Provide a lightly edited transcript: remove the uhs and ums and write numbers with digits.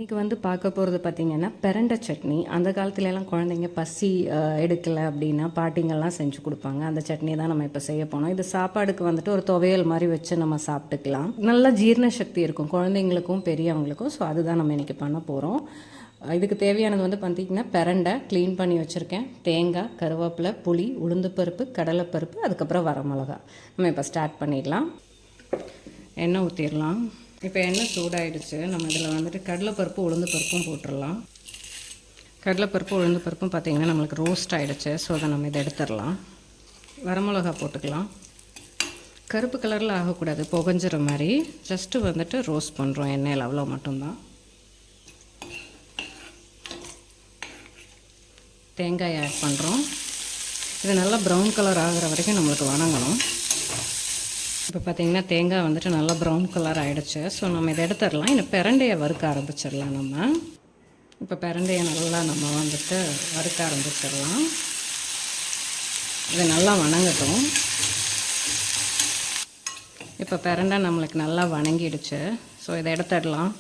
இன்றைக்கி வந்து பார்க்க போகிறது பார்த்திங்கன்னா பிரண்டை சட்னி. அந்த காலத்துலலாம் குழந்தைங்க பசி எடுக்கலை அப்படின்னா பாட்டிங்கள்லாம் செஞ்சு கொடுப்பாங்க. அந்த சட்னி தான் நம்ம இப்போ செய்ய போனோம். இது சாப்பாடுக்கு வந்துட்டு ஒரு துவையல் மாதிரி வச்சு நம்ம சாப்பிட்டுக்கலாம். நல்லா ஜீரண சக்தி இருக்கும் குழந்தைங்களுக்கும் பெரியவங்களுக்கும். ஸோ அதுதான் நம்ம இன்றைக்கி பண்ண போகிறோம். இதுக்கு தேவையானது வந்து பார்த்திங்கன்னா பிரண்டை க்ளீன் பண்ணி வச்சுருக்கேன், தேங்காய், கருவேப்பிலை, புளி, உளுந்துப்பருப்பு, கடலைப்பருப்பு, அதுக்கப்புறம் வரமிளகா. நம்ம இப்போ ஸ்டார்ட் பண்ணிடலாம். எண்ணெய் ஊற்றிடலாம். இப்போ எண்ணெய் சூடாயிடுச்சு. நம்ம இதில் வந்துட்டு கடலைப்பருப்பு, உளுந்து பருப்பும் போட்டுடலாம். கடலைப்பருப்பு, உளுந்து பருப்பும் பார்த்திங்கன்னா நம்மளுக்கு ரோஸ்ட் ஆகிடுச்சு. ஸோ அதை நம்ம இதை எடுத்துடலாம். வரமிளகா போட்டுக்கலாம். கருப்பு கலரில் ஆகக்கூடாது, புகஞ்சிற மாதிரி. ஜஸ்ட்டு வந்துட்டு ரோஸ்ட் பண்ணுறோம் எண்ணெயில், அவ்வளோ மட்டும்தான். தேங்காய் ஆட் பண்ணுறோம். இது நல்லா ப்ரௌன் கலர் ஆகிற வரைக்கும் நம்மளுக்கு வணங்கணும். இப்போ பார்த்திங்கன்னா தேங்காய் வந்துட்டு நல்லா ப்ரௌன் கலர் ஆகிடுச்சு. ஸோ நம்ம இதை எடுத்துடலாம். இன்னும் பிரண்டையை வறுக்க ஆரம்பிச்சிடலாம். நம்ம இப்போ பிரண்டையை நல்லா நம்ம வந்துட்டு வறுக்க ஆரம்பிச்சிடலாம். இது நல்லா வணங்கட்டும். இப்போ பிரண்டை நம்மளுக்கு நல்லா வணங்கிடுச்சு. ஸோ இதை எடுத்துடலாம்.